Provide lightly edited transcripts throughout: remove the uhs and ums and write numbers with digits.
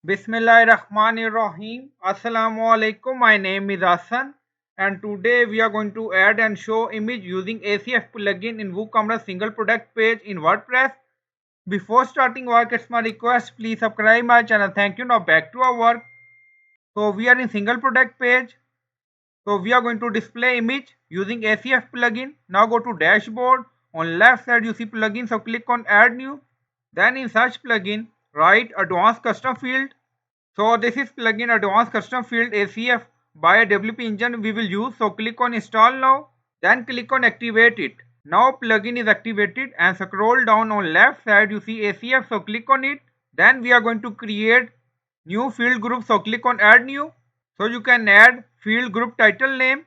Bismillahirrahmanirrahim. Assalamu alaikum. My name is Hassan and today we are going to add and show image using ACF plugin in WooCommerce single product page in WordPress. Before starting work, it's my request, please subscribe my channel. Thank you. Now back to our work. So we are in single product page. So we are going to display image using ACF plugin. Now go to dashboard. On left side you see plugin. So click on add new. Then in search plugin, write advanced custom field. So this is plugin advanced custom field ACF by WP engine we will use. So click on install now. Then click on activate it. Now plugin is activated and scroll down on left side you see ACF. So click on it. Then we are going to create new field group. So click on add new. So you can add field group title name.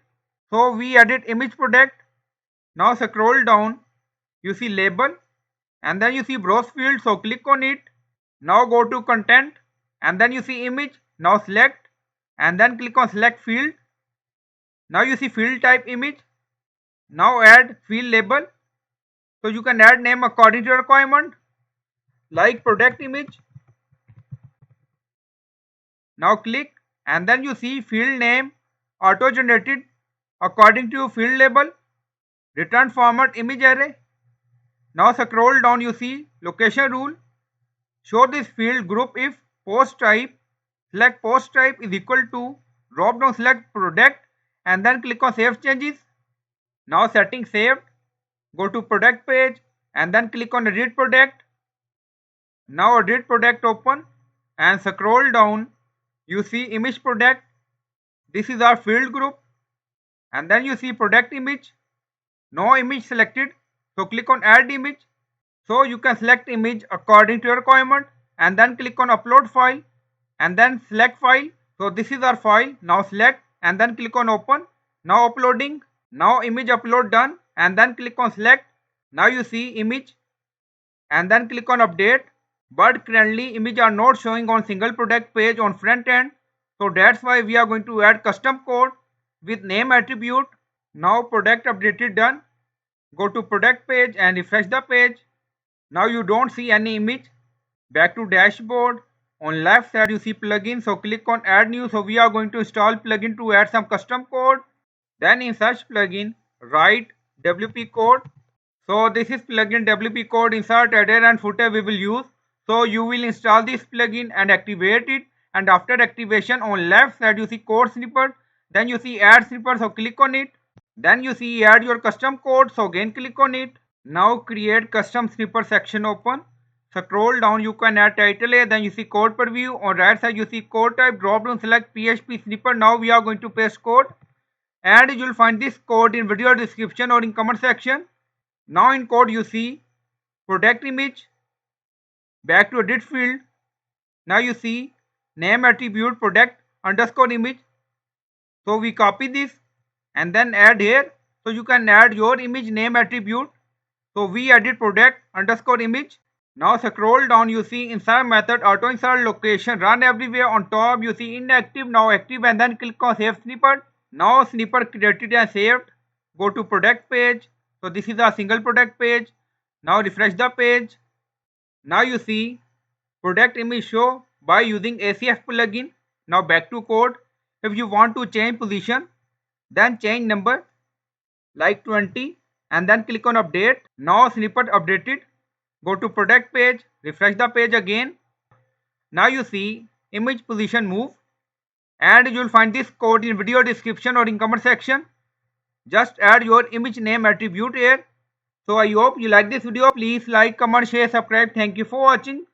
So we added image product. Now scroll down. You see label. And then you see browse field. So click on it. Now go to content. And then you see image. Now select. And then click on select field. Now you see field type image. Now add field label. So you can add name according to your requirement. Like product image. Now click. And then you see field name auto generated according to field label. Return format image array. Now scroll down you see location rule. Show this field group if post type. Select post type is equal to drop down select product and then click on save changes. Now setting saved. Go to product page and then click on edit product. Now edit product open and scroll down. You see image product. This is our field group. And then you see product image. No image selected. So click on add image. So you can select image according to your requirement and then click on upload file and then select file. So this is our file. Now select and then click on open. Now uploading. Now image upload done and then click on select. Now you see image and then click on update. But currently image are not showing on single product page on front end. So that's why we are going to add custom code with name attribute. Now product updated done. Go to product page and refresh the page. Now you don't see any image. Back to dashboard. On left side you see plugin. So click on add new. So we are going to install plugin to add some custom code. Then in search plugin write wpcode. So this is plugin wpcode insert header and footer we will use. So you will install this plugin and activate it. And after activation on left side you see code snippet. Then you see add snippet. So click on it. Then you see add your custom code. So again click on it. Now create custom snippet section open. Scroll down you can add title A. Then you see code preview. On right side you see code type. Drop down select PHP snippet. Now we are going to paste code. And you will find this code in video description or in comment section. Now in code you see product image. Back to edit field. Now you see name attribute product underscore image. So we copy this and then add here. So you can add your image name attribute. So we added product underscore image. Now scroll down you see insert method auto insert location run everywhere. On top you see inactive now active and then click on save snippet. Now snippet created and saved. Go to product page. So this is a single product page. Now refresh the page. Now you see product image show by using ACF plugin. Now back to code. If you want to change position, then change number like 20 and then click on update. Now snippet updated. Go to product page, refresh the page again. Now you see image position move and you will find this code in video description or in comment section. Just add your image name attribute here. So I hope you like this video. Please like, comment, share, subscribe. Thank you for watching.